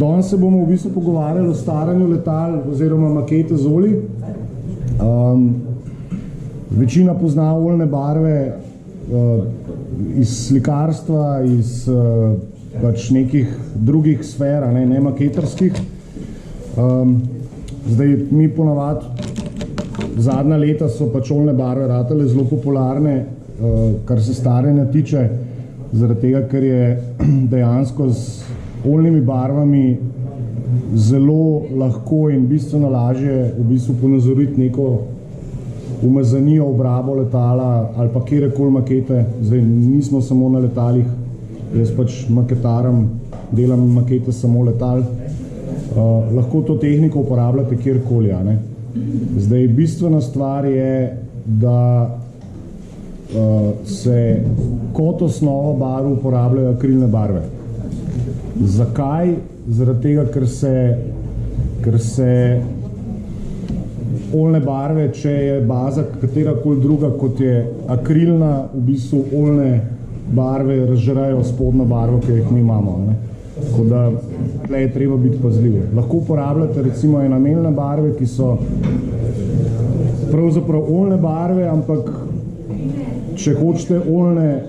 Danes se bomo v bistvu pogovarjali o staranju letal oziroma makete z olji. Večina pozna oljne barve iz slikarstva, iz pač nekih drugih sfer, ne maketarskih. Zdaj mi ponavadi zadnja leta so pač oljne barve ratale zelo popularne, kar se staranja tiče, zaradi tega, ker je dejansko z oljnimi barvami zelo lahko in bistveno lažje v bistvu ponazoriti neko umazanijo, obrabo letala ali pa kjerekoli makete. Zdaj nismo samo na letalih, jaz pač maketaram, delam makete samo letal. Lahko to tehniko uporabljate kjerkoli, ne? Zdaj bistvena stvar je, da se kot osnovo barv uporabljajo akrilne barve. Zakaj? Zaradi tega, ker se oljne barve, če je baza katerakoli druga, kot je akrilna, v bistvu oljne barve razžirajo spodnjo barvo, ki jih mi imamo, ne? Tako da tukaj je treba biti pazljiv. Lahko uporabljate recimo enamelne barve, ki so pravzaprav oljne barve, ampak če hočete oljne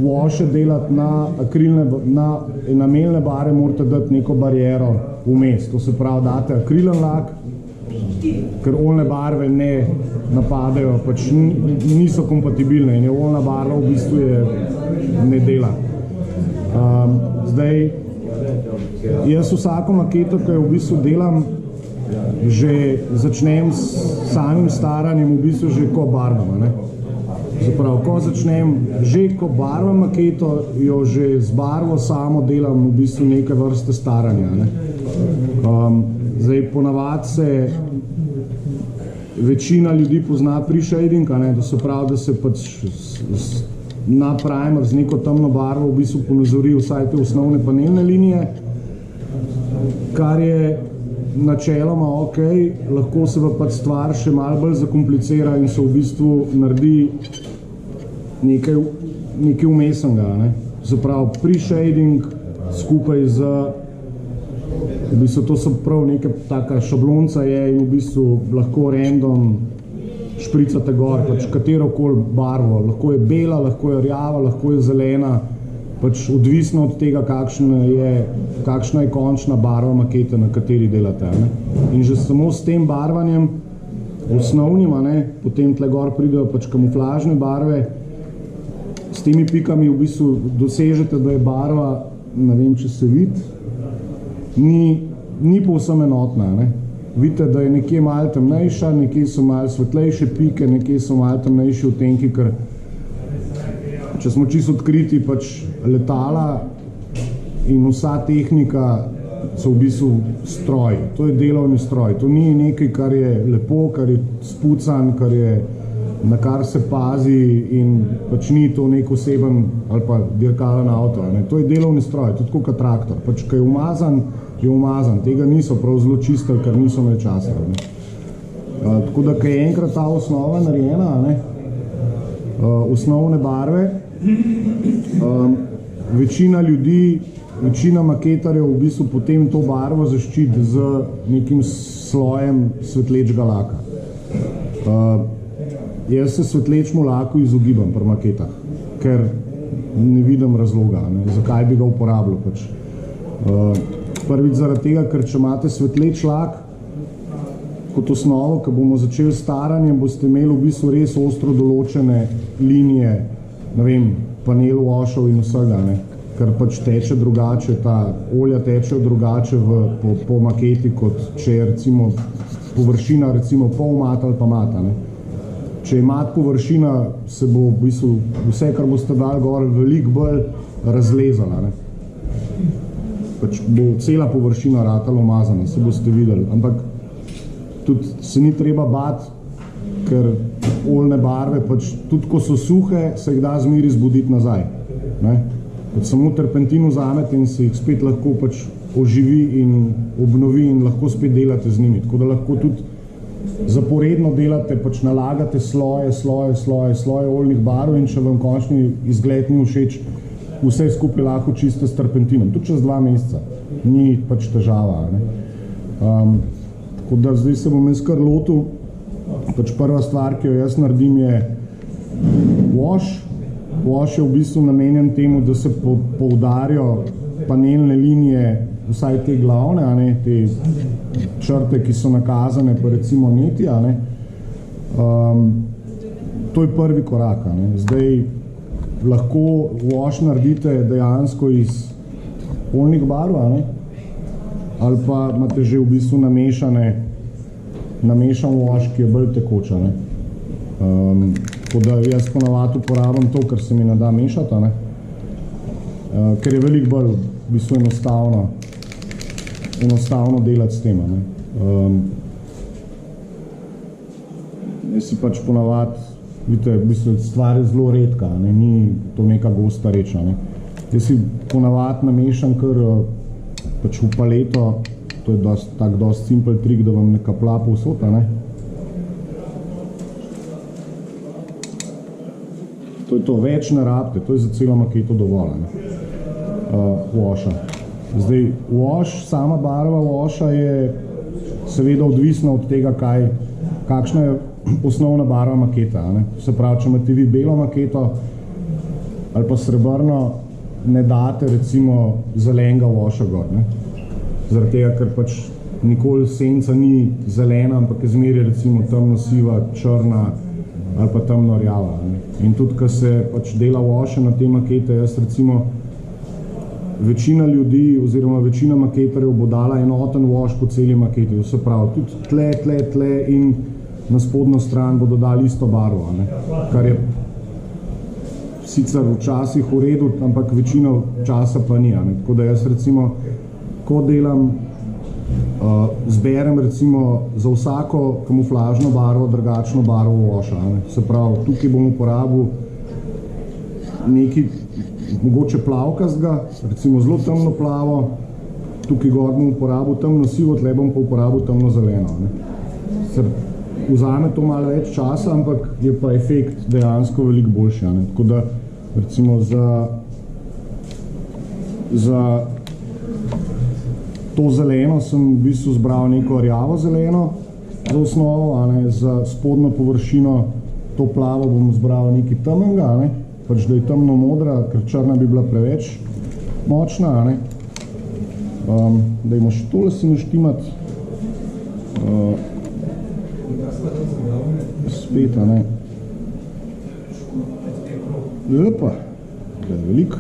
waše delati na enamelne barve, morate dati neko bariero vmes. To se pravi, date akrilen lak, ker oljne barve ne napadajo, pač niso kompatibilne in je oljna barva v bistvu ne dela. Zdaj, jaz vsako maketo, ki jo v bistvu delam, že začnem s samim staranjem v bistvu že ko barvam, ne? Zaprav, ko začnem že ko barvam maketo, jo že z barvo samo delam v bistvu neke vrste staranja, ne? Zdaj, ponavadi se večina ljudi pozna pre-shading, ne? To se pravi, da se pač na primer z neko temno barvo v bistvu ponazori vsaj te osnovne panelne linije, kar je načeloma ok, lahko se pa pač stvar še malo bolj zakomplicira in se v bistvu naredi nekaj vmesnega, ne? Zaprav, pre-shading skupaj z, v bistvu to so prav neka taka šablonca je in v bistvu lahko random špricate gor, pač katerokoli barvo, lahko je bela, lahko je rjava, lahko je zelena, pač odvisno od tega, kakšna je končna barva makete, na kateri delate, ne? In že samo s tem barvanjem, osnovnim, ne, potem tle gor pridejo pač kamuflažne barve, s temi pikami v bistvu dosežete, da je barva, ne vem, če se vidi, ni povsem enotna, ne? Vidite, da je nekje malo temnejša, nekje so malo svetlejše pike, nekje so malo temnejši odtenki, ker če smo čisto odkriti, pač letala in vsa tehnika so v bistvu stroj. To je delovni stroj. To ni nekaj, kar je lepo, kar je spucan, na kar se pazi in pač ni to nek oseben ali pa dirkalen avto, ne? To je delovni stroj, tudi kot traktor. Pač, ko je umazan, je umazan. Tega niso prav zelo čistili, ker niso imeli časa, ne? Tako da, ko je enkrat ta osnova narejena, ne? Osnovne barve, večina ljudi, večina maketarjev v bistvu potem to barvo zaščiti z nekim slojem svetlečega laka. Jaz se svetlečemu laku izogibam pri maketah, ker ne vidim razloga, ne, zakaj bi ga uporabljal. Pač. Prvič zaradi tega, ker če imate svetleč lak kot osnovo, ko bomo začeli s staranjem, boste imeli v bistvu res ostro določene linije, ne vem, panel washov in vsega, ne, ker pač teče drugače, ta olja tečejo drugače po maketi, kot če je recimo površina recimo pol mat ali pa mata, ne. Če je mat površina, se bo v bistvu vse, kar boste dali gor, veliko bolj razlezala, ne. Pač bo cela površina ratala umazana, se boste videli, ampak tudi se ni treba bati, ker oljne barve, pač tudi ko so suhe, se jih da zmeri zbuditi nazaj, ne. Pač samo terpentin vzamete in se jih spet lahko pač oživi in obnovi in lahko spet delate z njimi, tako da lahko tudi zaporedno delate, pač nalagate sloje oljnih barv in če vam končni izgled ni všeč, vse skupaj lahko čiste s terpentinom, tudi čez 2 meseca. ni pač težava. Tako da zdaj se bom jaz kar lotil. Pač prva stvar, ki jo jaz naredim, je wash. Wash je v bistvu namenjen temu, da se poudarijo panelne linije, vsaj te glavne, te črte, ki so nakazane, pa recimo neti. To je prvi korak. Zdaj lahko wash naredite dejansko iz oljnih barv, ali pa imate že v bistvu namešan wash, ki je bolj tekoča. Tako da jaz ponavadi uporabljam to, kar se mi ne da mešati, ker je veliko bolj v bistvu enostavno delati s tem. Jaz si pač ponavadi, vidite, v bistvu stvar je zelo redka, ni to neka gosta reč. Jaz si ponavadi namešam kar pač v paleto, to je tak dosti simpel trik, da vam ne kaplja povsod. To je to, več ne rabite, to je za celo maketo dovolj. Washa. Zdaj, wash, sama barva washa je seveda odvisna od tega, kakšna je osnovna barva maketa. Se pravi, če imate vi belo maketo ali pa srebrno, ne date recimo zelenega washa gor. Zaradi tega, ker pač nikoli senca ni zelena, ampak je zmeraj recimo temno siva, črna ali pa temno rjava. In tudi, ko se pač dela washa na te makete, jaz recimo večina ljudi oziroma večina maketarjev bo dala enoten wash po celi maketi. Se pravi, tudi tle in na spodnjo stran bodo dali isto barvo, kar je sicer včasih v redu, ampak večino časa pa ni. Tako da jaz recimo, ko delam, zberem recimo za vsako kamuflažno barvo drugačno barvo washa. Se pravi, tukaj bom uporabil nekaj mogoče plavkastga, recimo zelo temno plavo, tukaj gor bom uporabil temno sivo, tle bom pa uporabil temno zeleno. Vzame to malo več časa, ampak je pa efekt dejansko veliko boljši. Tako da recimo za to zeleno sem v bistvu zbral neko rjavo zeleno za osnovo, za spodnjo površino to plavo bom zbral nekaj temnega, pač da je temno modra, ker črna bi bila preveč močna. Dajmo še tole si naštimati. Spet, Lepa, da je veliko.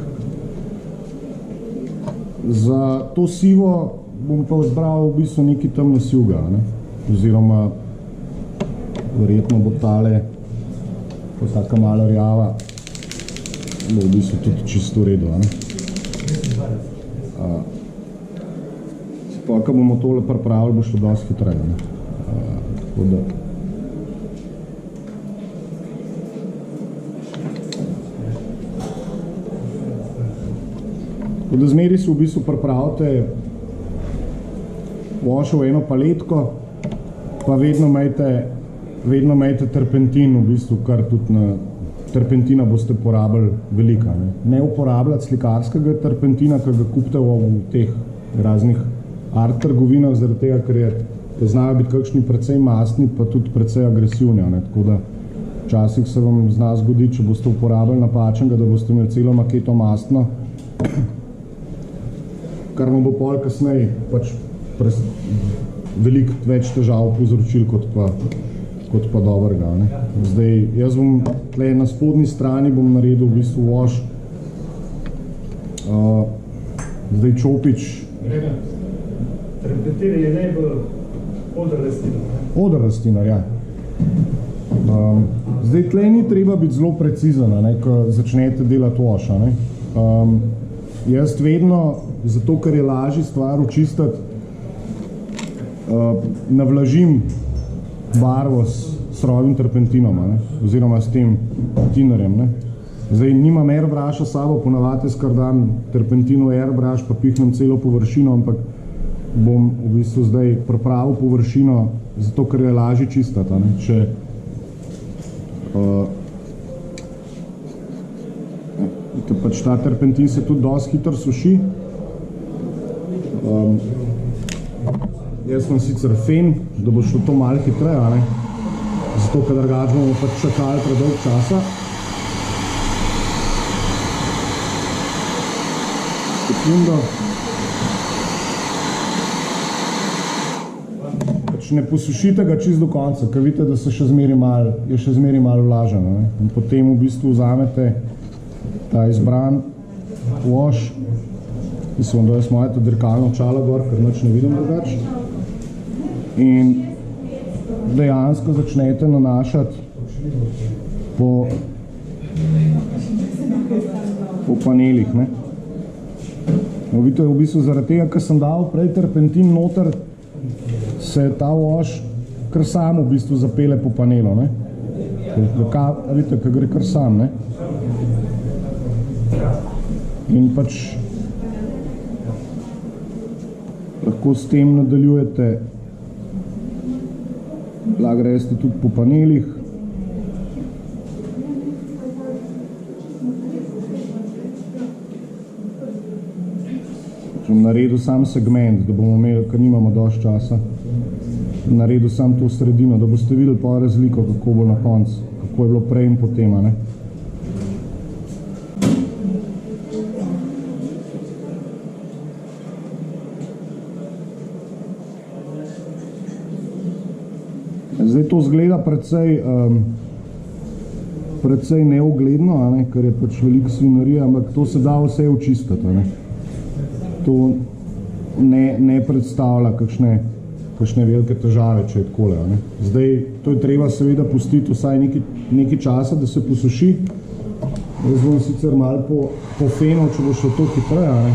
Za to sivo bom pa zbral v bistvu nekaj temno sivga, oziroma verjetno bo tale, ko je taka malo rjava, bo v bistvu tudi čisto v redu. Pa, ko bomo tole pripravili, bo šlo dosti hitreje. Tako da zmeri si v bistvu pripravite wash v eno paletko, pa vedno imejte terpentin, v bistvu, kar tudi na terpentina boste porabili velika. Ne uporabljati slikarskega terpentina, ki ga kupite v teh raznih art trgovinah, zaradi tega, ker znajo biti kakšni precej mastni, pa tudi precej agresivni. Tako da včasih se vam zna zgoditi, če boste uporabili napačnega, da boste imeli celo maketo mastno, kar vam bo pol kasneje pač veliko več težav povzročil kot pa dobrega. Zdaj, jaz bom tle na spodnji strani bom naredil v bistvu wash. Zdaj čopič. Terpentin je najbolj odr rastlinar. Odr rastlinar, ja. Zdaj, tle ni treba biti zelo precizen, ko začnete delati wash. Jaz vedno, zato ker je lažji stvar očistiti, navlažim barvo s surovim terpentinom, oziroma s tem tinerjem. Zdaj, nimam airbrusha s sabo, ponavadi kar dam terpentino airbrush, pa pihnem celo površino, ampak bom v bistvu zdaj pripravil površino, zato ker je lažje čistiti. Pač ta terpentin se tudi dosti hitro suši. Jaz sem sicer fen, da bo šlo to malo hitreje, a ne? Zato, ker drugače bomo pač čakali predolg časa. Sekundo. Pač ne posušite ga čisto do konca, ker vidite, da se še zmeri malo vlažen, ne? In potem v bistvu vzamete ta izbran wash, ki se vam da jaz moje to dirkalno očalo gor, ker nič ne vidim drugače. In dejansko začnete nanašati po panelih, ne. No, vidite, v bistvu zaradi tega, ker sem dal prej terpentin noter, se ta wash kar sam v bistvu zapele po panelu, ne. Vidite, ker gre kar sam, ne. In pač lahko s tem nadaljujete, lahko greste tudi po panelih. Bom naredil sam segment, da bomo imeli, ker nimamo dosti časa, naredil sam to sredino, da boste videli pa razliko, kako bo na koncu, kako je bilo prej in potem, ne. Zdaj to zgleda precej neugledno, a ne, ker je pač veliko svinarija, ampak to se da vse očistiti, a ne. To ne predstavlja kakšne velike težave, če je takole, a ne. Zdaj, to je treba seveda pustiti vsaj nekaj časa, da se posuši. Jaz bom sicer malo po fenu, če bo šlo to hitreje, a ne.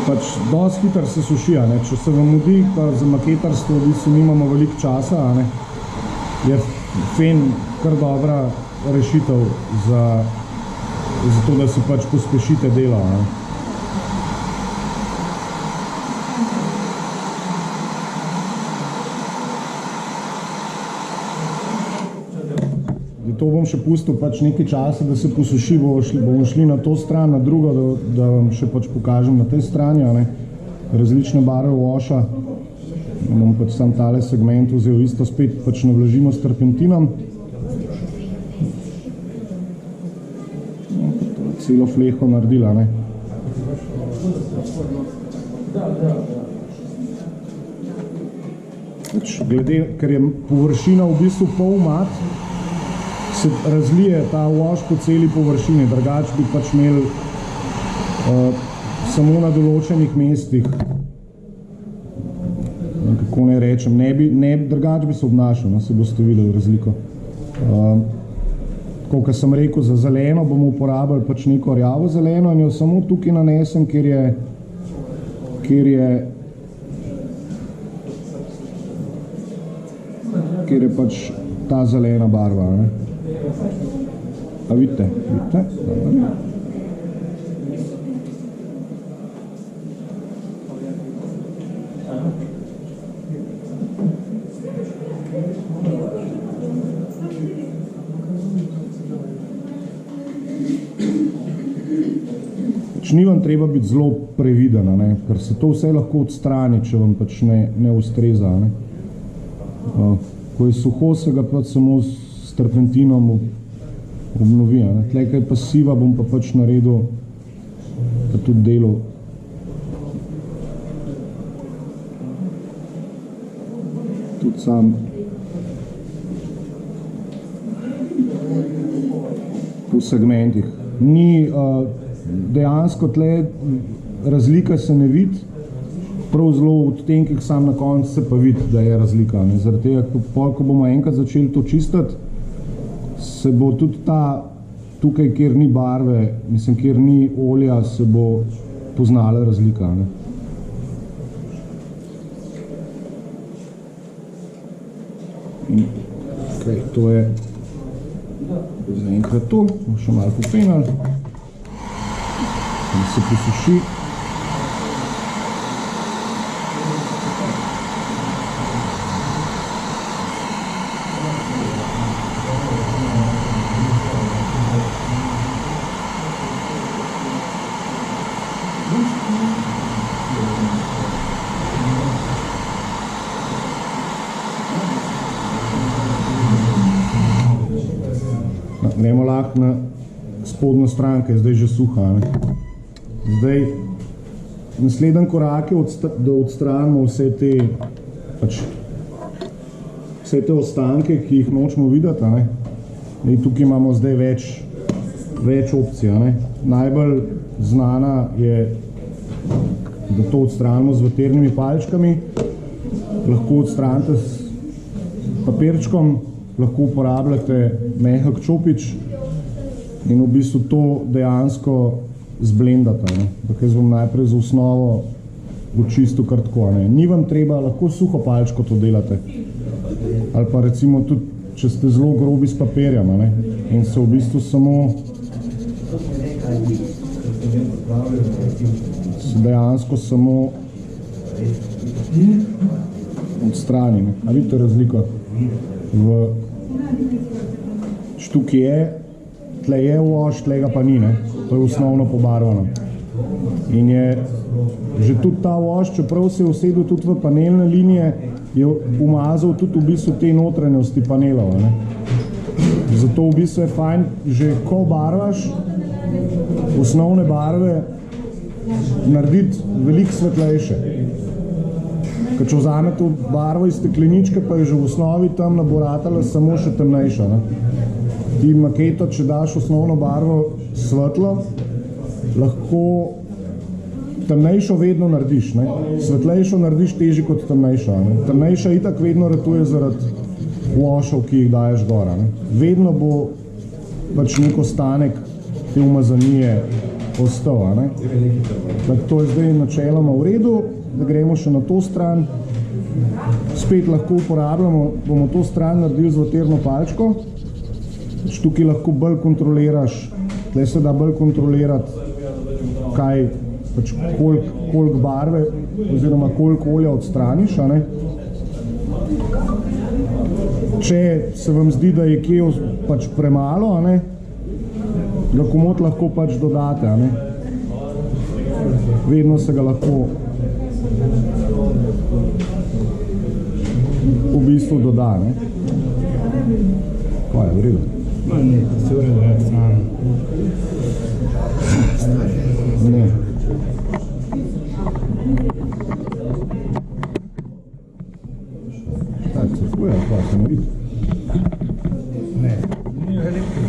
Pač dosti hitro se suši, a ne. Če se vam mudi, pa za maketarstvo v bistvu nimamo veliko časa, a ne, je fen kar dobra rešitev za to, da si pač pospešite delo, a ne. To bom še pustil pač nekaj časa, da se posuši, bomo šli na to stran, na drugo, da vam še pač pokažem na tej strani, a ne, različne barve washa. Bom pač sam tale segment vzel isto spet, pač navlažimo s terpentinom. Celo fleho naredila, ne. Pač glede, ker je površina v bistvu pol mat, se razlije ta wash po celi površini, drugače bi pač imeli samo na določenih mestih, kako ne rečem, drugače bi se obnašal, no, se boste videli razliko. Tako, kot sem rekel, za zeleno bomo uporabili pač neko rjavo zeleno in jo samo tukaj nanesem, kjer je pač ta zelena barva, ne. A vidite? Ni vam treba biti zelo previdena, ne? Ker se to vse lahko odstrani, če vam pač ne ustreza, ne? Ko je suho, se ga pač samo s terpentinom obnovi, ne? Tlej, kaj pa siva, bom pa pač naredil, pa tudi delal. Tudi sam po segmentih. Ni dejansko tle razlika se ne vidi, prav zelo v odtenkih sam na koncu se pa vidi, da je razlika, ne. Zaradi tega, ko bomo enkrat začeli to čistiti, se bo tudi ta, tukaj, kjer ni barve, mislim, kjer ni olja, se bo poznala razlika, ne. Okay, to je zaenkrat to, bomo še malo popenali, da se posuši. Gremo lahko na spodnjo stran, ki je zdaj že suha. Ne? Zdaj, naslednji korak je, da odstranimo vse te ostanke, ki jih nočemo videti. Ne? Tukaj imamo zdaj več opcij. Ne? Najbolj znana je, da to odstranimo z vatirnimi palčkami. Lahko odstranite s papirčkom, lahko uporabljate mehak čopič in v bistvu to dejansko zblendate. Jaz bom najprej za osnovo očistil kar tako. Ni vam treba, lahko suho palčko to delate. Ali pa recimo tudi, če ste zelo grobi s papirjem in se v bistvu samo dejansko samo odstrani. A vidite razliko? Tukaj je, tle je voš, tle ga pa ni, to je osnovno pobarvano. In je že tudi ta voš, čeprav se je usedel tudi v panelne linije, je umazal tudi v bistvu te notranjosti panelov. Zato v bistvu je fajn, že ko barvaš osnovne barve, narediti veliko svetlejše. Ker če vzamete barvo iz stekleničke, pa je že v osnovi tam naboratala samo še temnejša. Ti maketo, če daš osnovno barvo svetlo, lahko temnejšo vedno narediš. Svetlejšo narediš težje kot temnejšo. Temnejša itak vedno ratuje zaradi vošov, ki jih daješ gora. Vedno bo pač nek ostanek te umazanije ostal. To je zdaj načeloma v redu, da gremo še na to stran. Spet lahko uporabljamo, bomo to stran naredili z vatirno palčko. Tukaj lahko bolj kontroliraš, tukaj se da bolj kontrolirati, koliko barve oziroma koliko olja odstraniš. Če se vam zdi, da je kje premalo, ga komot lahko dodate. Vedno se ga lahko v bistvu doda. Kaj je v redu? Ne, se v redu, strano. Ne. Tak se fuja, pa se ne vidi. Ne. Ni veliko.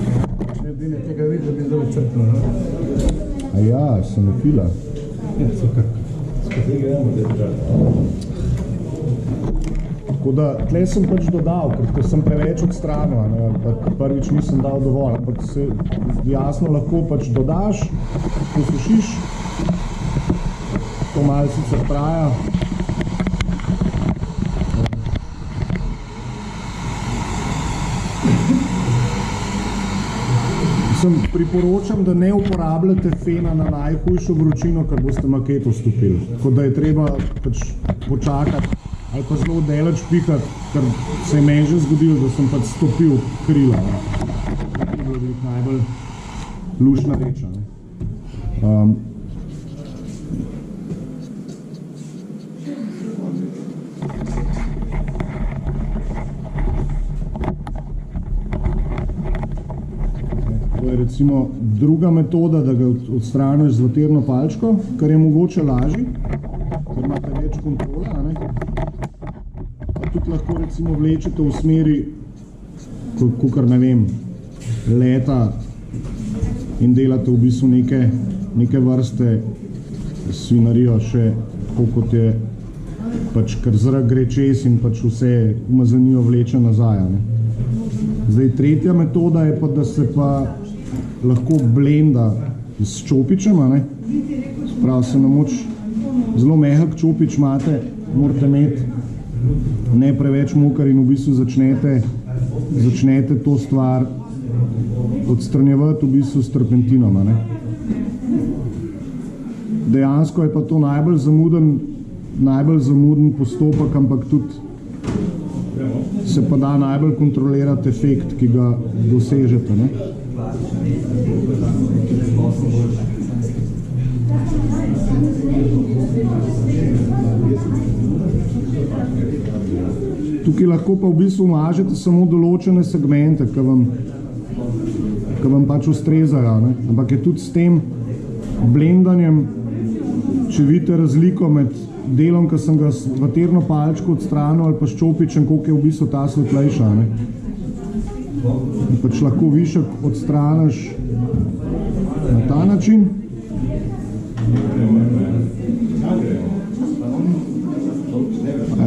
Če bi tega videl, bi zelo črpno. A ja, se ne fila. Ja, super. Tako da, tle sem pač dodal, ker sem preveč odstranil, prvič nisem dal dovolj, ampak se jasno lahko pač dodaš, posušiš, to malo sicer traja. Priporočam, da ne uporabljate fena na najhujšo vročino, ker boste maketo stopili. Tako da je treba pač počakati ali pa zelo daleč pihati, ker se je meni že zgodilo, da sem pač stopil krila. To je bilo najbolj luštna reča. To je recimo druga metoda, da ga odstraniš z vatirno palčko, kar je mogoče lažji, ker imate več kontrola. Pa tudi lahko recimo vlečete v smeri, kakor ne vem, leta in delate v bistvu neke vrste svinarijo še, tako kot je, pač ker zrak gre čez in pač vse umazanijo vleče nazaj. Zdaj, tretja metoda je pa, da se pa lahko blenda s čopičem, sprav se namoč, zelo mehak čopič imate, morate imeti ne preveč mokar in v bistvu začnete to stvar odstranjevati v bistvu s terpentinom. Dejansko je pa to najbolj zamuden postopek, ampak tudi se pa da najbolj kontrolirati efekt, ki ga dosežete. Tukaj lahko pa v bistvu mažete samo določene segmente, ki vam pač ustrezajo, ne? Ampak je tudi s tem blendanjem, če vidite razliko med delom, ki sem ga s vatirno palčko odstranil ali pa s čopičem, koliko je v bistvu ta svetlejša, ne? In pač lahko višek odstraniš na ta način.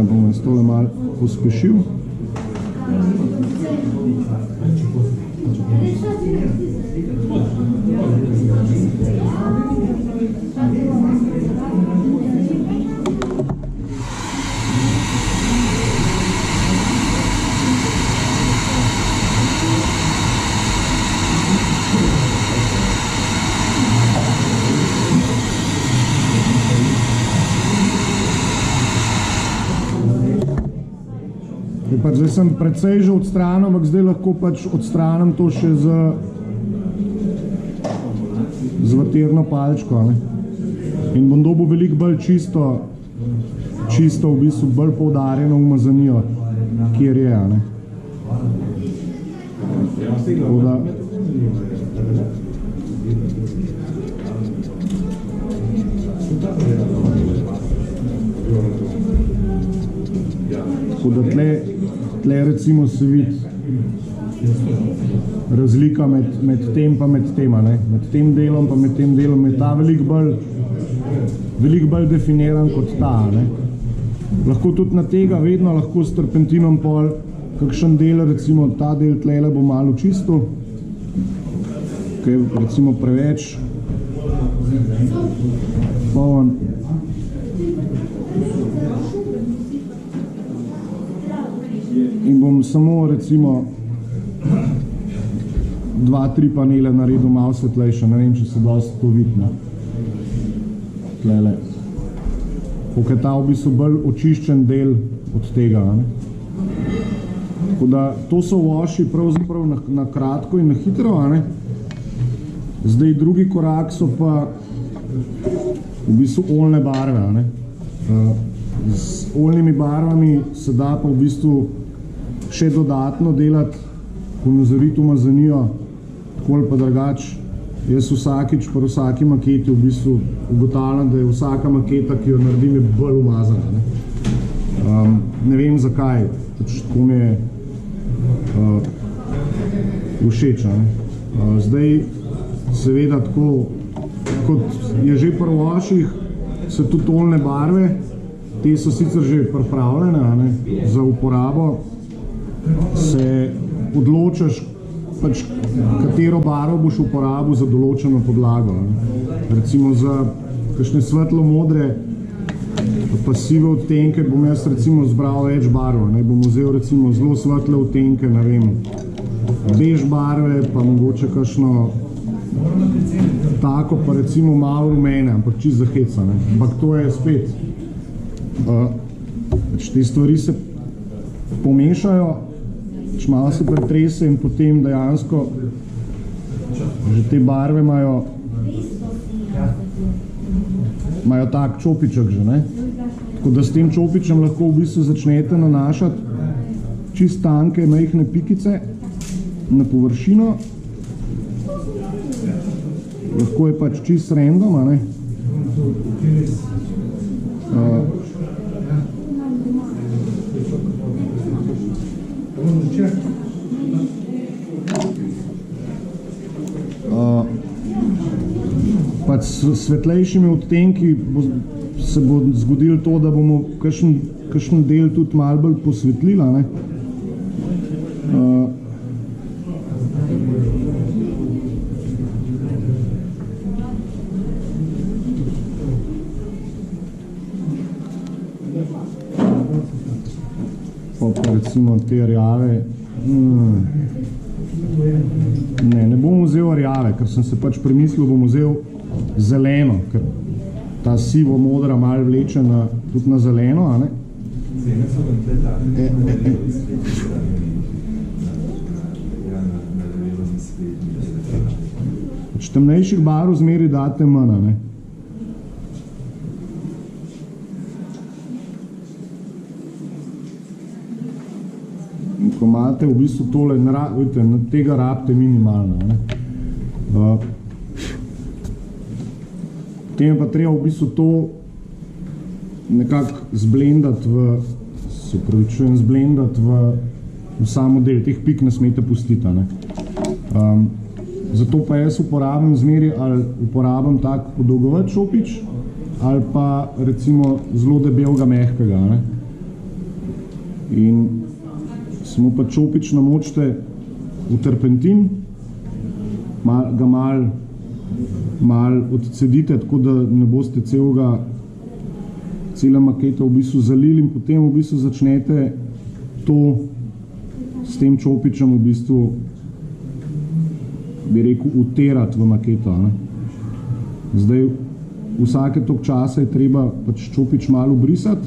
Bom jaz tole malo pospešil. Zdaj sem precej že odstranil, ampak zdaj lahko pač odstranim to še z vatirno palčko, ne? In bom dobil veliko bolj čisto v bistvu bolj poudarjeno umazanijo, kjer je, ne? Tako da tle recimo se vidi razlika med tem pa med tema, ne? Med tem delom pa med tem delom je ta veliko bolj definiran kot ta, ne? Lahko tudi na tega vedno lahko s terpentinom pol kakšen del, recimo ta del tlele bo malo čisto, ki je recimo preveč poln. In bom samo recimo 2-3 panele naredil malo svetlejše, ne vem, če se dosti to vidno. Tlele. Koliko je ta v bistvu bolj očiščen del od tega, ne? Tako da to so washi pravzaprav na kratko in na hitro, ne? Zdaj drugi korak so pa v bistvu oljne barve, ne? Z oljnimi barvami se da pa v bistvu še dodatno delati ponazoriti umazanijo, tako ali pa drugač. Jaz vsakič pri vsaki maketi v bistvu ugotavljam, da je vsaka maketa, ki jo naredim, je bolj umazana, ne? Ne vem zakaj, pač tako mi je všeč, ne? Zdaj seveda tako, kot je že pri washih, so tudi oljne barve, te so sicer že pripravljene, ne, za uporabo, se odločaš, pač, katero barvo boš uporabil za določeno podlago, ne. Recimo za kakšne svetlo modre pa sive odtenke bom jaz recimo zbral več barv, ne. Bom vzel recimo zelo svetle odtenke, ne vem, bež barve, pa mogoče kakšno tako, pa recimo malo rumene, ampak čisto za heca, ne. Ampak to je spet, te stvari se pomešajo, malo se pretrese in potem dejansko že te barve imajo tak čopiček že, ne? Tako da s tem čopičem lahko v bistvu začnete nanašati čist tanke, majhne pikice na površino. Lahko je pač čist random, a ne? Pač s svetlejšimi odtenki se bo zgodilo to, da bomo kakšen del tudi malo bolj posvetlila, ne? Pa recimo te rjave, ne bom vzel rjave, ker sem se pač premislil, bom vzel zeleno, ker ta sivo modra malo vleče tudi na zeleno, a ne? Pač temnejših barv zmeri date manj, ne? ko imate v bistvu tole, vidite, tega rabite minimalno. Ne? Potem je pa treba v bistvu to nekako zblendati v samo del. Teh pik ne smete pustiti. Ne? Zato pa jaz uporabim tak podolgovat čopič ali pa recimo zelo debelega mehkega. Ne? In samo pa čopič namočite v terpentin, ga malo odcedite, tako da ne boste cela maketa v bistvu zalili in potem v bistvu začnete to s tem čopičem v bistvu, bi rekel, utirati v maketo. Ne? Zdaj, vsake toliko časa je treba pač čopič malo brisati.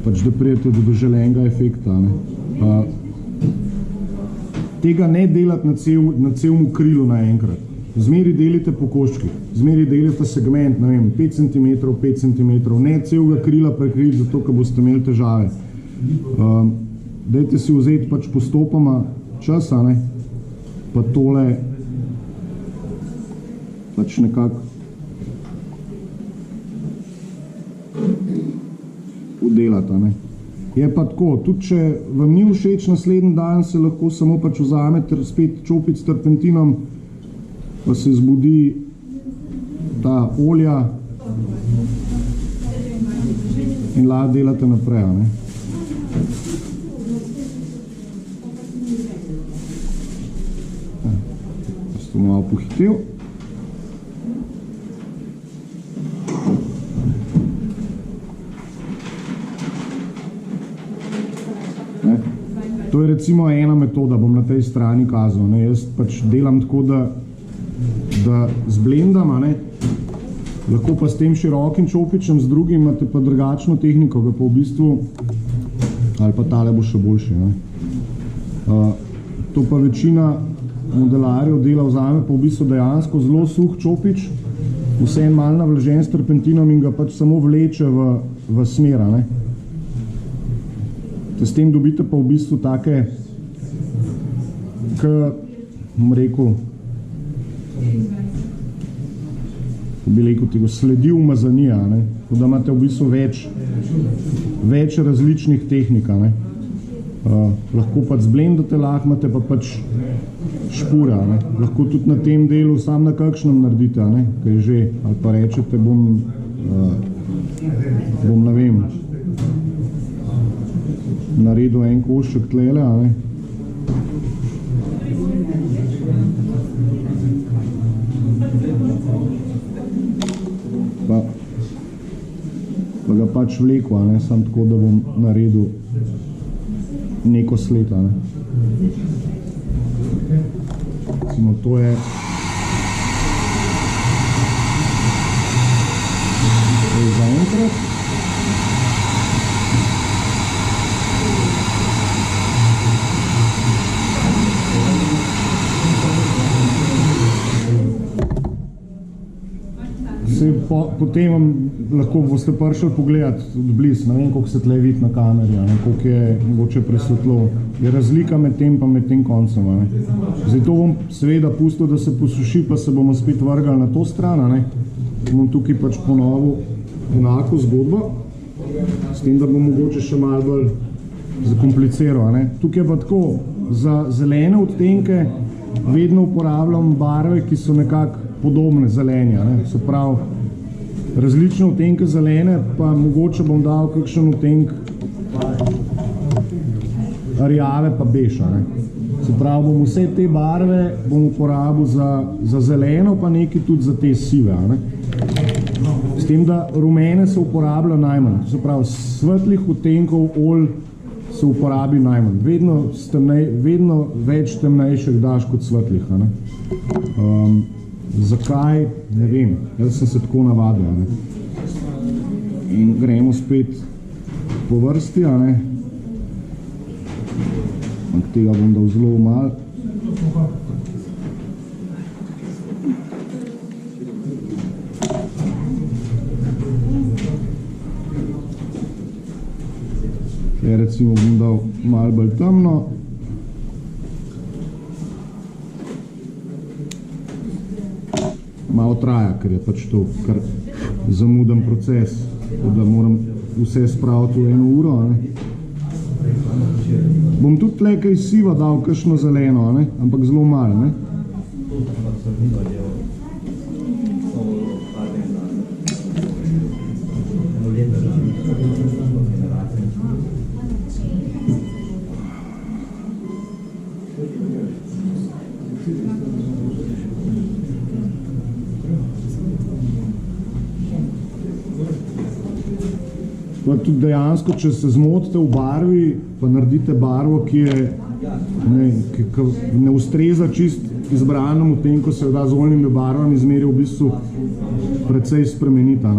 Pač da prijete do želenega efekta. Ne? Tega ne delati na celemu krilu naenkrat. Zmeri delite po koščkih, zmeri delite segment, ne vem, 5 cm, 5 cm, ne celega krila prekriti, zato, ker boste imeli težave. Dajte si vzeti pač postopoma časa, ne? Pa tole pač nekako udelata. Ne? Je pa tako, tudi če vam ni všeč naslednji dan, se lahko samo pač vzamete spet čopič s terpentinom, pa se zbudi ta olja in lahko delate naprej. Ne? Jaz to malo pohitev. To je recimo ena metoda, bom na tej strani kazal. Ne? Jaz pač delam tako, da zblendam, ne? Lahko pa s tem širokim čopičem, z drugim imate pa drugačno tehniko, ga pa v bistvu, ali pa tale bo še boljši. Ne? To pa večina modelarjev dela vzame pa v bistvu dejansko zelo suh čopič, vse en malo navlažen s terpentinom in ga pač samo vleče v smera. Ne? S tem dobite pa v bistvu take, bom rekel, tega sledi umazanija, ne? Da imate v bistvu več različnih tehnik. Ne? Lahko pa zblendate, lahko imate pa pač špura. Ne? Lahko tudi na tem delu sam na kakšnem naredite, ne? Kaj že, ali pa rečete, bom ne vem, naredil en košček tlele, a ne? Pa ga pač vlekel, a ne? Sam tako, da bom naredil neko sled, a ne? Recimo, to je za enkrat. Potem vam lahko boste prišli pogledati od blizu, ne vem, koliko se tle vidi na kameri, koliko je mogoče presvetlo. Je razlika med tem pa med tem koncem. Ne? Zdaj to bom seveda pustil, da se posuši, pa se bomo spet vrgali na to stran. Ne? Bom tukaj pač ponovil enako zgodbo, s tem, da bom mogoče še malo bolj zakompliciral. Ne? Tukaj je pa tako, za zelene odtenke vedno uporabljam barve, ki so nekako podobne zelenja. Ne? Se pravi, različne odtenke zelene, pa mogoče bom dal kakšen odtenk rjave pa beša. Ne? Se pravi, bom vse te barve bom uporabil za zeleno, pa nekaj tudi za te sive. Ne? S tem, da rumene se uporablja najmanj. Se pravi, svetlih odtenkov olj se uporabi najmanj. Vedno več temnejših daš kot svetlih. Ne? Zakaj? Ne vem. Jaz sem se tako navadil. Ne? In gremo spet po vrsti. Ne? Tega bom dal zelo malo. Recimo bom dal malo bolj temno. Malo traja, ker je pač to kar zamuden proces, da moram vse spraviti v 1 uro. Bom tudi tle kaj siva dal, kakšno zeleno, ampak zelo malo. Pa tudi dejansko, če se zmotite v barvi, pa naredite barvo, ki ne ustreza čist izbranemu tem, ko se da z oljnimi barvami zmeri v bistvu precej spremenita.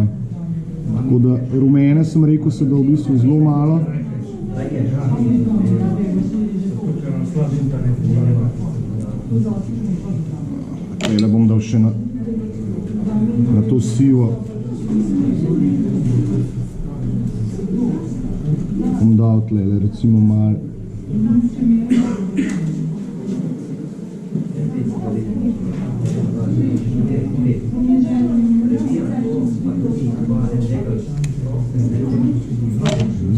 Tako da rumene sem rekel, se da v bistvu zelo malo. Tele bom dal še na to sivo. Bom dal tlele, recimo malo.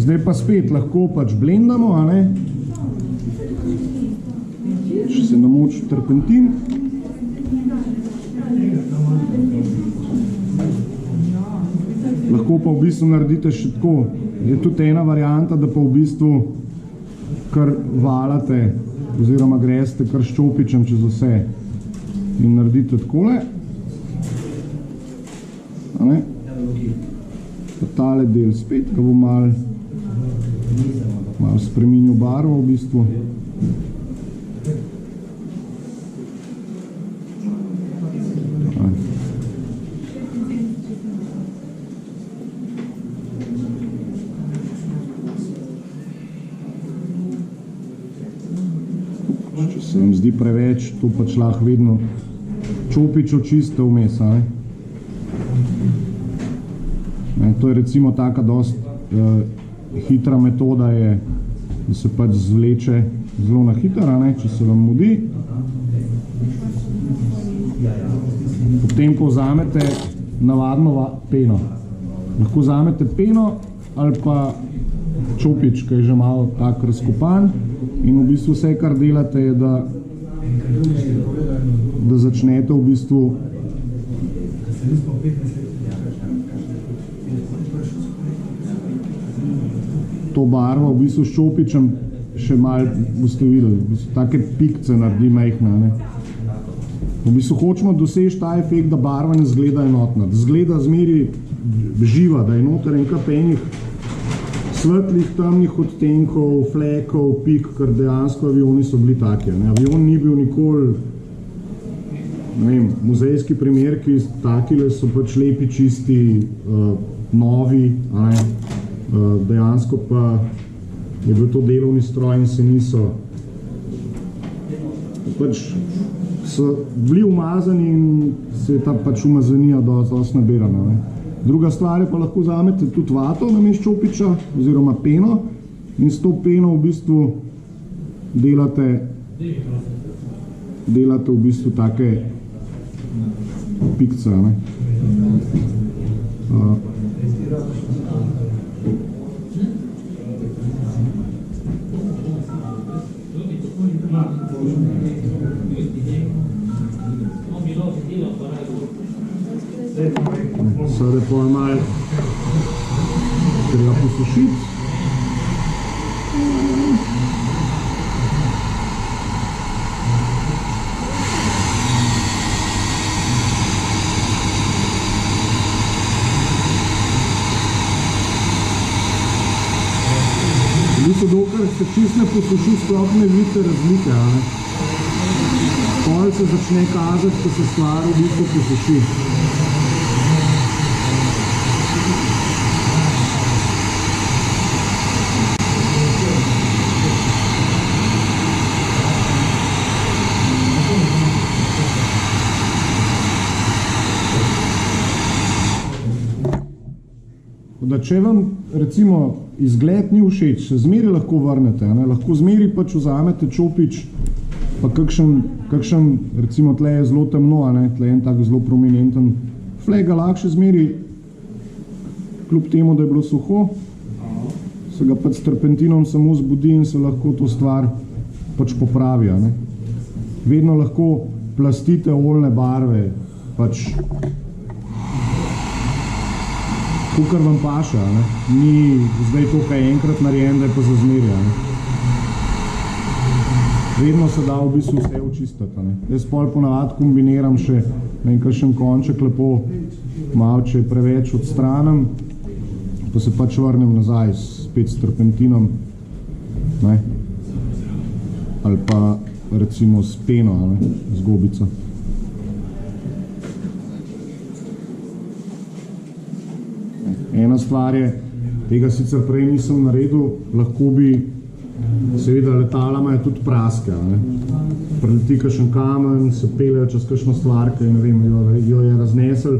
Zdaj pa spet lahko pač blendamo, Če se namoči terpentin. Lahko pa v bistvu naredite še tako. Je tudi ena varianta, da pa v bistvu kar valate oziroma greste kar s čopičem čez vse in naredite takole. Pa tale del spet, ko bo malo spremenil barvo v bistvu. Če se jim zdi preveč, to pač lahko vedno čopič očiste vmes. To je recimo taka dost hitra metoda, da se pač zvleče zelo na hitro, če se vam mudi. Potem, ko vzamete navadno peno. Lahko vzamete peno ali pa čopič, ki je že malo tak razkopan. In v bistvu vse, kar delate, je, da začnete v bistvu to barvo v bistvu s čopičem še malo boste videli. V bistvu take pikce naredi majhna. V bistvu hočemo doseči ta efekt, da barva ne zgleda enotna. Da zgleda zmeri živa, da je noter en kapenih svetlih, temnih odtenkov, flekov, pik, ker dejansko avioni so bili taki. Avion ni bil nikoli, muzejski primerki, takile so pač lepi, čisti, novi, dejansko pa je bil to delovni stroj in se niso, pač so bili umazani in se je ta pač umazanija dosti nabirana. Druga stvar je pa lahko vzamete tudi vato namesto čopiča oziroma peno in s to peno v bistvu delate v bistvu take pikce. Sada pa malo treba posušiti. Dokler se čist ne posuši, sploh ne vidite razlike. Pol se začne kazati, ko se stvar v bistvu posuši. Da če vam recimo izgled ni všeč, se zmeri lahko vrnete, ne? Lahko zmeri pač vzamete čopič, pa kakšen, recimo tle je zelo temno, ne? Tle je en tak zelo prominenten flek, ga lahko še zmeri, kljub temu, da je bilo suho, se ga pač s terpentinom samo zbudi in se lahko to stvar pač popravi, ne? Vedno lahko plastite oljne barve, pač kakor vam paše, ne? Ni zdaj to, kaj enkrat narejen, da je pa za zmerja, ne? Vedno se da v bistvu vse očistiti, ne? Jaz pol ponavad kombiniram še kakšen konček lepo, malo če preveč odstranem, pa se pač vrnem nazaj spet s terpentinom, ne? Ali pa recimo s peno, ne? Z gobico. Ena stvar je, tega sicer prej nisem naredil, lahko bi, seveda letala imajo tudi praske, ne? Preleti kakšen kamen, se pelejo čez kakšno stvar, ki ne vem, jo je raznesel,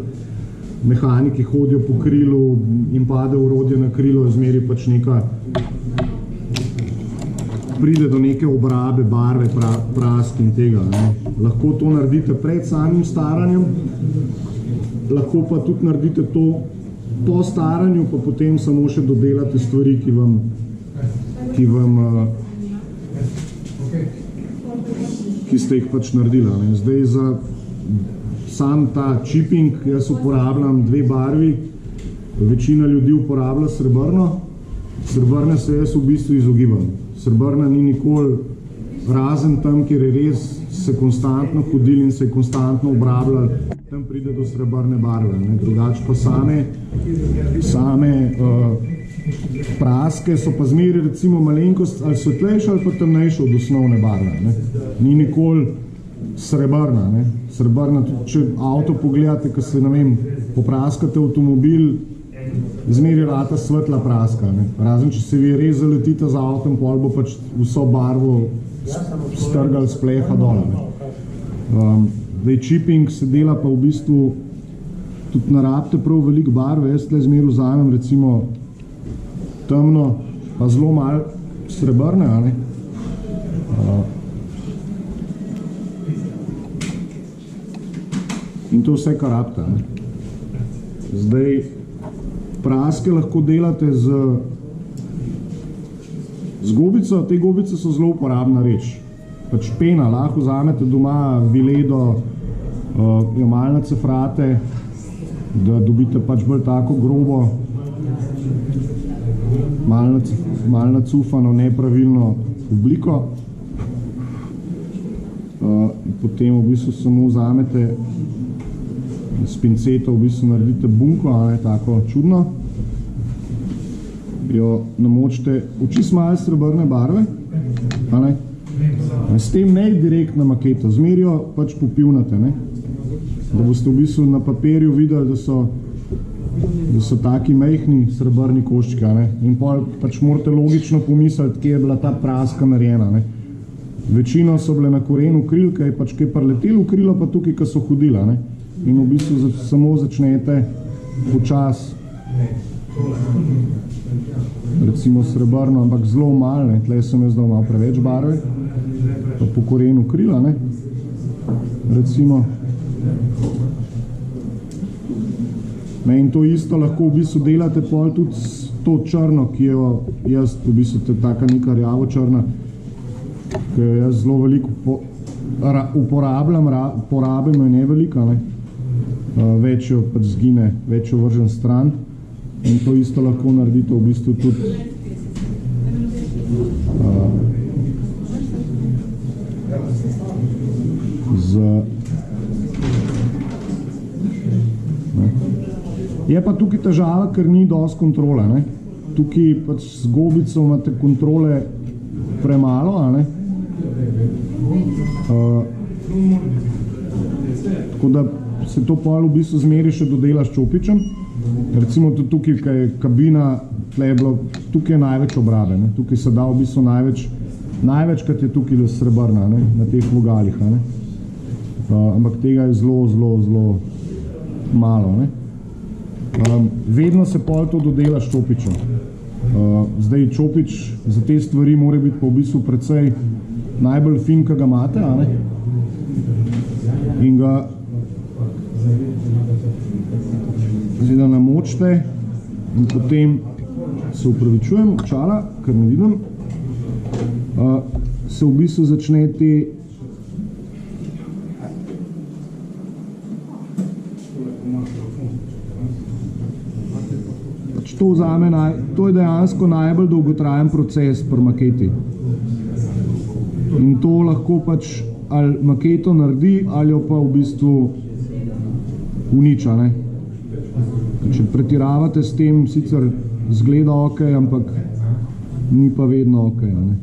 mehaniki hodijo po krilu in pade orodje na krilo, zmeri pač neka, pride do neke obrabe, barve, prask in tega, ne? Lahko to naredite pred samim staranjem, lahko pa tudi naredite to po staranju, pa potem samo še dodelate stvari, ki ste jih pač naredila, ne? Zdaj za sam ta chipping jaz uporabljam dve barvi, večina ljudi uporablja srebrno, srebrne se jaz v bistvu izogibam. Srebrna ni nikoli, razen tam, kjer je res se konstantno hodili in se je konstantno obrabljali, tam pride do srebrne barve, ne? Drugače pa same praske so pa zmeri recimo malenkost ali svetlejše ali pa temnejše od osnovne barve, ne? Ni nikoli srebrna, ne? Srebrna, tudi če avto pogledate, ko se, ne vem, popraskate avtomobil, zmeri rata svetla praska, ne? Razen, če se vi res zaletite z avtom, pol bo pač vso barvo strgal z pleha dole, ne? Zdaj, chipping se dela pa v bistvu tudi narabite prav veliko barve, jaz tle zmeri vzamem recimo temno, pa zelo malo srebrne, a ne? In to vse, kar rabite, ne? Zdaj, praske lahko delate z gobico, te gobice so zelo uporabna reč. Pač pena, lahko vzamete doma viledo, jo malo nacefrate, da dobite pač bolj tako grobo, malo nacufano, nepravilno obliko. Potem v bistvu samo vzamete s pinceto, v bistvu naredite bunko, tako čudno. Jo namočite v čist malo srebrne barve, s tem ne direktno na maketo, zmeri jo pač popivnate, ne? Da boste v bistvu na papirju videli, da so taki majhni srebrni koščki, ne? In pol pač morate logično pomisliti, kje je bila ta praska narejena, ne? Večino so bile na korenu kril, kaj je pač kaj preletelo v krilo, pa tukaj, ko so hodila, ne? In v bistvu samo začnete počas, recimo srebrno, ampak zelo malo, ne? Tle sem jaz dal malo preveč barve, pa po korenu krila, ne? Recimo. Ne, in to isto lahko v bistvu delate pol tudi s to črno, ki jo jaz v bistvu taka neka rjavo črna, ki jo jaz zelo veliko uporabljam, porabim jo ne velika, ne? Več jo pač zgine, več jo vržem stran in to isto lahko naredite v bistvu tudi Je pa tukaj težava, ker ni dosti kontrole, ne? Tukaj pač z gobico imate kontrole premalo, a ne? Tako da se to pol v bistvu zmeri še dodela s čopičem. Recimo tudi tukaj, kaj je kabina, tukaj je največ obrabe, ne? Tukaj se da v bistvu največkrat je tukaj srebrna, ne? Na teh vogalih, a ne? Ampak tega je zelo, zelo, zelo malo, ne? Vedno se pol to dodela s čopičem. Zdaj čopič za te stvari mora biti pa v bistvu precej najbolj fin, ki ga imate, a ne? In ga zdaj da namočite in potem se upravičujem, očala, ker ne vidim, se v bistvu začne te to je dejansko najbolj dolgotrajen proces pri maketi. In to lahko pač ali maketo naredi, ali jo pa v bistvu uniča, ne. Če pretiravate s tem, sicer zgleda okej, ampak ni pa vedno okej, ne.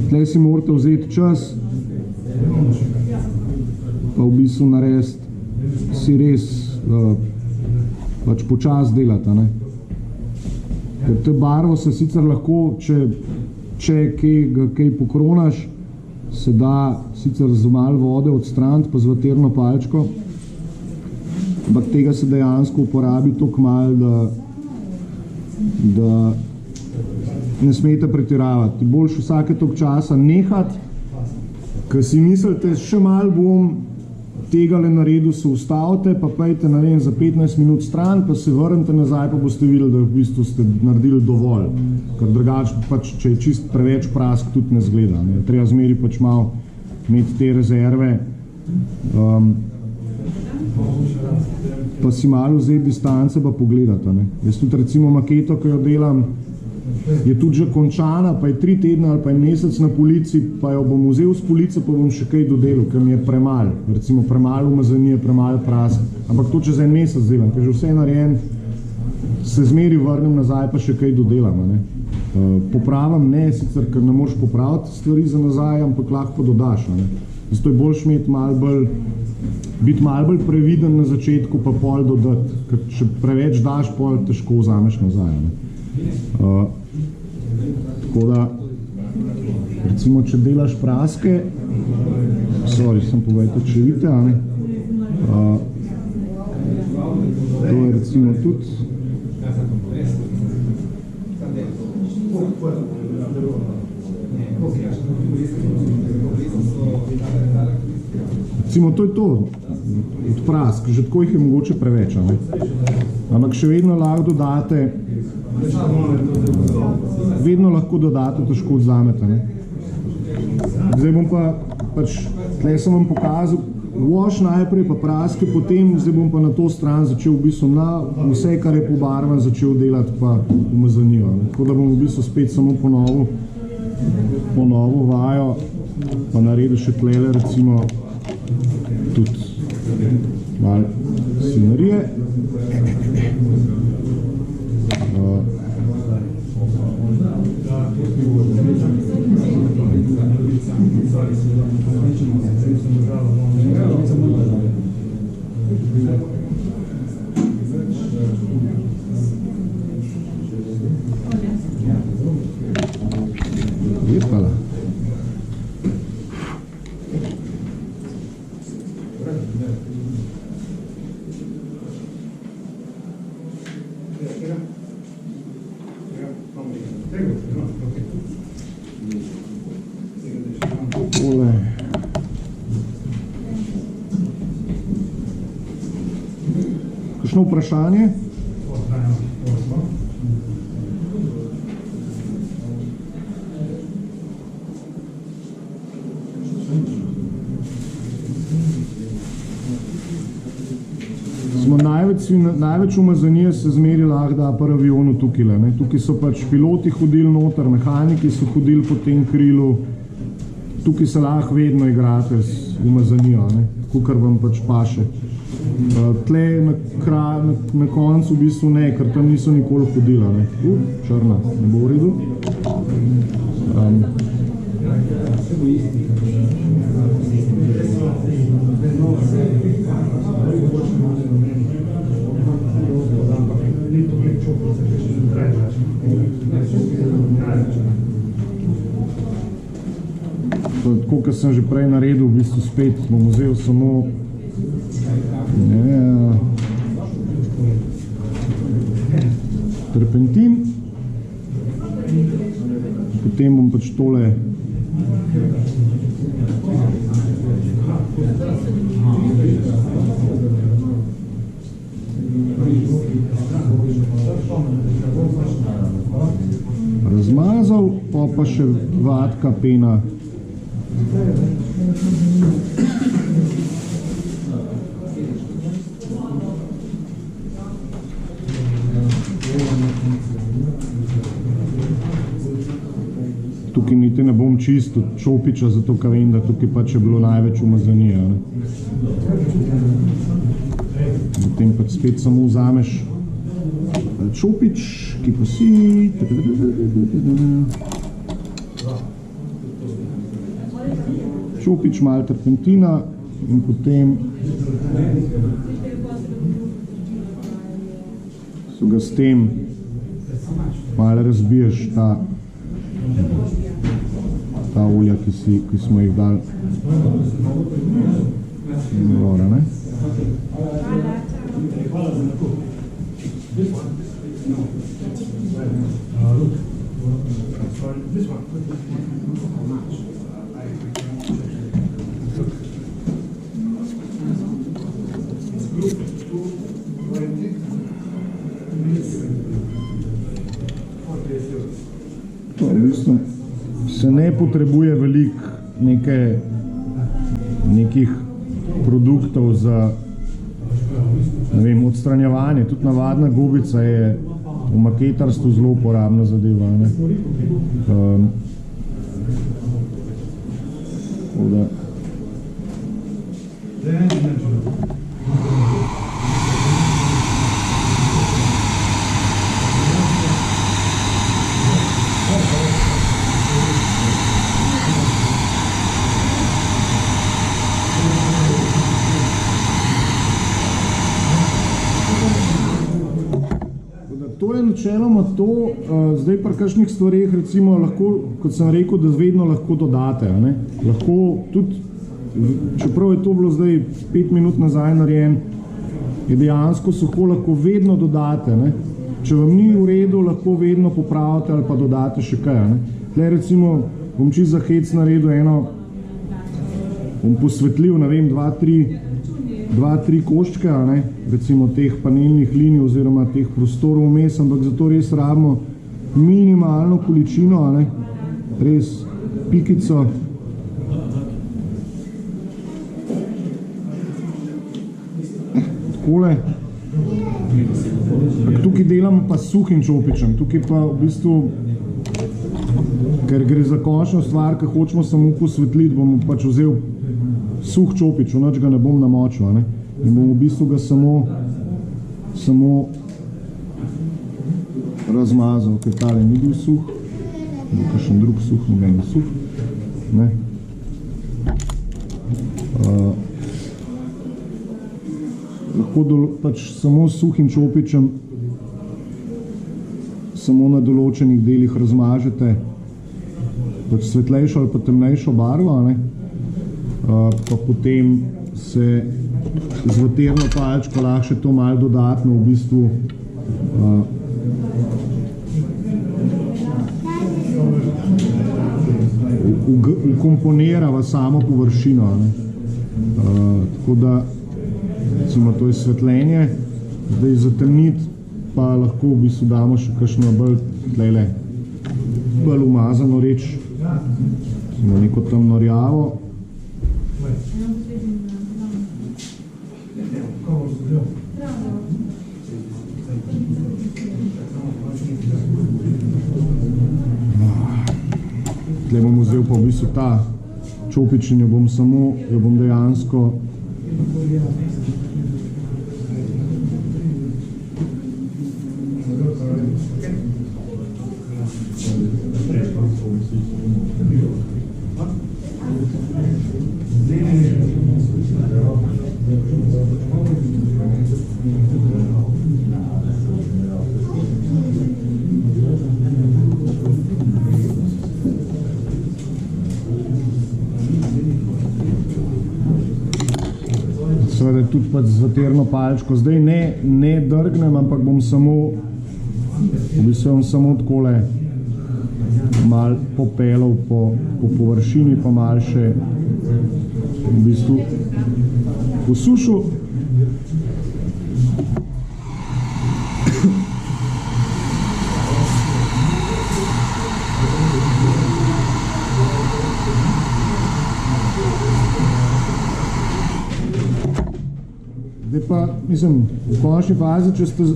Tlej si morate vzeti čas, pa v bistvu narediti si res pač počas delati, ne. Ker te barvo se sicer lahko, če kaj pokronaš, se da sicer z malo vode odstraniti, pa z vaterno palčko, ampak tega se dejansko uporabi toliko malo, da ne smete pretiravati. Boljš vsake toliko časa nehati, ker si mislite, še malo bom tega le naredil, se ustavite, pa pejte, ne vem, za 15 minut stran, pa se vrnite nazaj, pa boste videli, da v bistvu ste naredili dovolj. Ker drugače, pač, če je čist preveč prask, tudi ne zgleda. Ne. Treba zmeri pač malo imeti te rezerve, pa si malo vzeti distance, pa pogledati. Ne. Jaz tudi recimo maketo, ki jo delam, je tudi že končana, pa je 3 tedne ali pa je mesec na polici, pa jo bom vzel z police, pa bom še kaj dodelal, ker mi je premalo. Recimo premalo umazanije, premalo prask. Ampak to čez en mesec delam, ker že vse je narejen, se zmeri vrnem nazaj, pa še kaj dodelam. Ne. Popravim ne, sicer, ker ne moreš popraviti stvari za nazaj, ampak lahko dodaš. Ne. Zato je boljš imeti biti malo bolj previden na začetku, pa pol dodati, ker če preveč daš, pol težko vzameš nazaj. Ne. Tako da, recimo, če delaš praske, sem povedal, če vidite, a ne? To je recimo tudi. Recimo, to je to, od prask, že tako jih je mogoče preveč, a ne? Ampak še vedno lahko dodate, težko vzamete, ne? Zdaj bom pa, tlej sem vam pokazal, wash najprej, pa praske, potem zdaj bom pa na to stran začel v bistvu na vse, kar je pobarvan, začel delati pa umazanijo, ne? Tako da bom v bistvu spet samo ponovil vajo, pa naredil še tlele, recimo, tudi malo svinarije. Hvala. Kakšno vprašanje? Največ umazanije se zmeri lahko da pri avionu tukaj. Ne? Tukaj so pač piloti hodili noter, mehaniki so hodili po tem krilu. Tukaj se lahko vedno igrate z umazanijo, kakor vam pač paše. Tle na koncu v bistvu ne, ker tam niso nikoli hodila. Ne? Črna, ne bo v redu. Tako, kot sem že prej naredil, v bistvu spet bom vzel samo terpentin Potem bom pač tole razmazal, pa še vatka, pena. Tukaj niti ne bom čistil čopiča, zato ker vem, da tukaj pač je bilo največ umazanija. Potem pač spet samo vzameš čopič, ki posi. Čopič, malo terpentina in potem so ga s tem malo razbiješ ta olja, ki smo jih dali gora, ne? To v bistvu se ne potrebuje veliko nekih produktov za, ne vem, odstranjevanje. Tudi navadna gubica je v maketarstvu zelo uporabna zadeva, ne. To je načeloma to, zdaj pri kakšnih stvareh, recimo, lahko, kot sem rekel, da vedno lahko dodate, ne? Lahko tudi, čeprav je to bilo zdaj 5 minut nazaj narejen, je dejansko suho lahko vedno dodate, ne? Če vam ni v redu, lahko vedno popravite ali pa dodate še kaj, ne? Tle recimo, bom čisto za hec naredil eno, bom posvetlil, ne vem, 2-3 koščke, ne? Recimo teh panelnih linij oziroma teh prostorov vmes, ampak zato res rabimo minimalno količino, ne? Res pikico. Takole. Tukaj delam pa s suhim čopičem, tukaj pa v bistvu, ker gre za končno stvar, ki hočemo samo posvetliti, bom pač vzel suh čopič, nič ga ne bom namočil, ne? In bom v bistvu ga samo razmazal, ker tale ni bil suh, bo kakšen drug suh, noben suh, ne? Lahko pač samo s suhim čopičem samo na določenih delih razmažete pač svetlejšo ali pa temnejšo barvo, ne? Pa potem se z vatirno palčko lahko še to malo dodatno v bistvu ukomponira v samo površino, ne? Tako da recimo to je svetljenje, zdaj zatemniti pa lahko v bistvu damo še kakšno bolj umazano reč, neko temno rjavo. Tle bom vzel pa v bistvu ta čopič in jo bom dejansko seveda tudi pač z vatirno palčko. Zdaj ne drgnem, ampak bom samo takole malo popelal po površini, pa malo še v bistvu posušil. Zdaj pa, mislim, v končni fazi,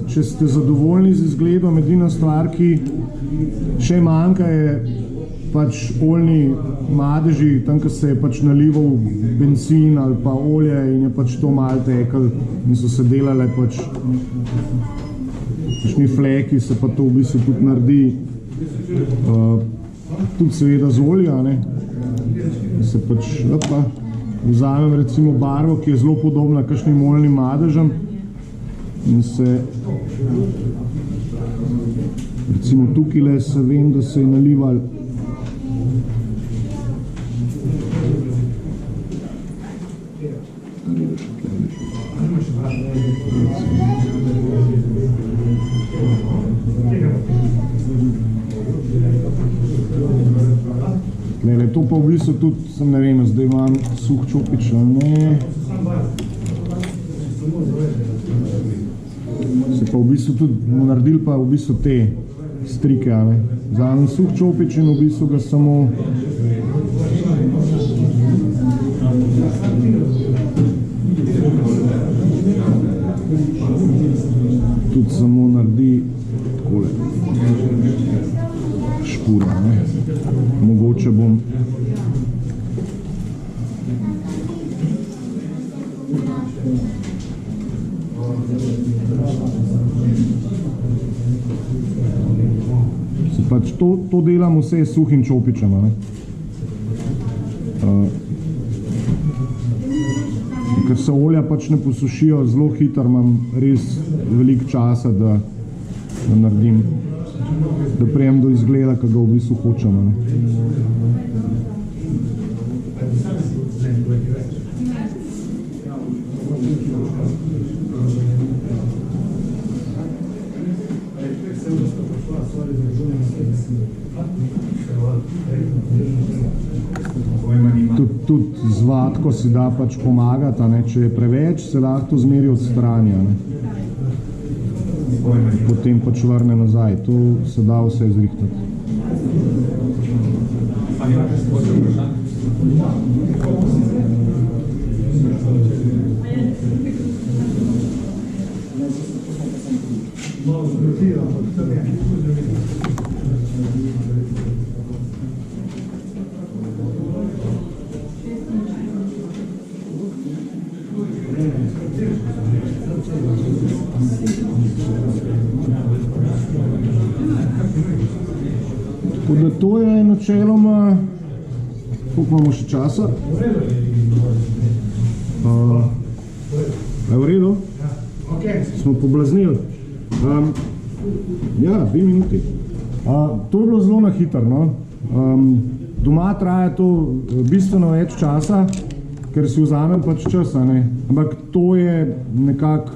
če ste zadovoljni z izgledom, edina stvar, ki še manjka, je pač oljni madeži, tam, ko se je pač nalival benzin ali pa olje in je pač to malo tekel in so se delale pač kakšni fleki, se pa to v bistvu tudi naredi, tudi seveda z olja, ne, se pač lepa. Vzamem recimo barvo, ki je zelo podobna kakšnim oljnim madežem in se recimo tukaj se vem, da se je nalival to pa v bistvu tudi, sem ne vem, zdaj imam suh čopič, ne. Se pa v bistvu tudi naredili pa v bistvu te strike, ne. Vzamem suh čopič in v bistvu ga samo tudi samo naredi takole špura, ne. Mogoče bom se pač to delam vse s suhim čopičem, ne. Ker se olja pač ne posušijo zelo hitro, imam res veliko časa, da naredim, da prijem do izgleda, ki ga v bistvu hočem, ne. Tudi z vatko si da pač pomagati, ne. Če je preveč, se lahko to zmeri odstranja, ne. Potem pač vrne nazaj. To se da vse zrihtati. Tako da to je načeloma, koliko imamo še časa? Je v redu? Smo poblaznili. Ja, 2 minuti. To je bilo zelo na hitro, no. Doma traja to bistveno več časa, ker si vzamem pač časa, ne. Ampak to je nekako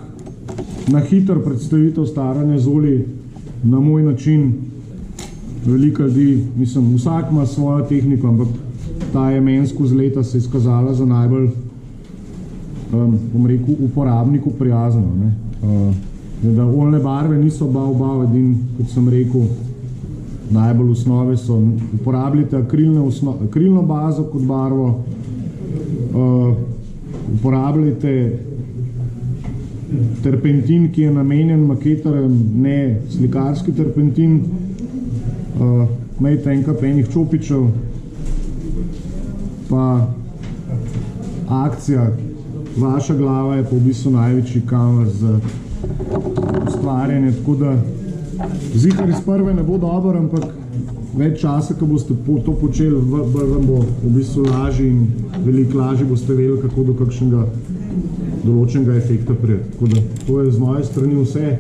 na hitro predstavitev staranja z olji na moj način. Veliko ljudi, mislim, vsak ima svojo tehniko, ampak ta je meni skozi leta se izkazala za najbolj, bom rekel, uporabniku prijazno, ne. Da oljne barve niso bav, edin, kot sem rekel, najbolj osnove so, uporabljate akrilno bazo kot barvo, uporabljate terpentin, ki je namenjen maketarjem, ne slikarski terpentin, imejte enkrat enih čopičev, pa akcija, vaša glava je pa v bistvu največji kanvas za ustvarjanje, tako da zihar iz prve ne bo dober, ampak več časa, ko boste to počeli, bolj vam bo v bistvu lažji in veliko lažji boste vedeli, kako do kakšnega določenega efekta priti. Tako da to je z moje strani vse.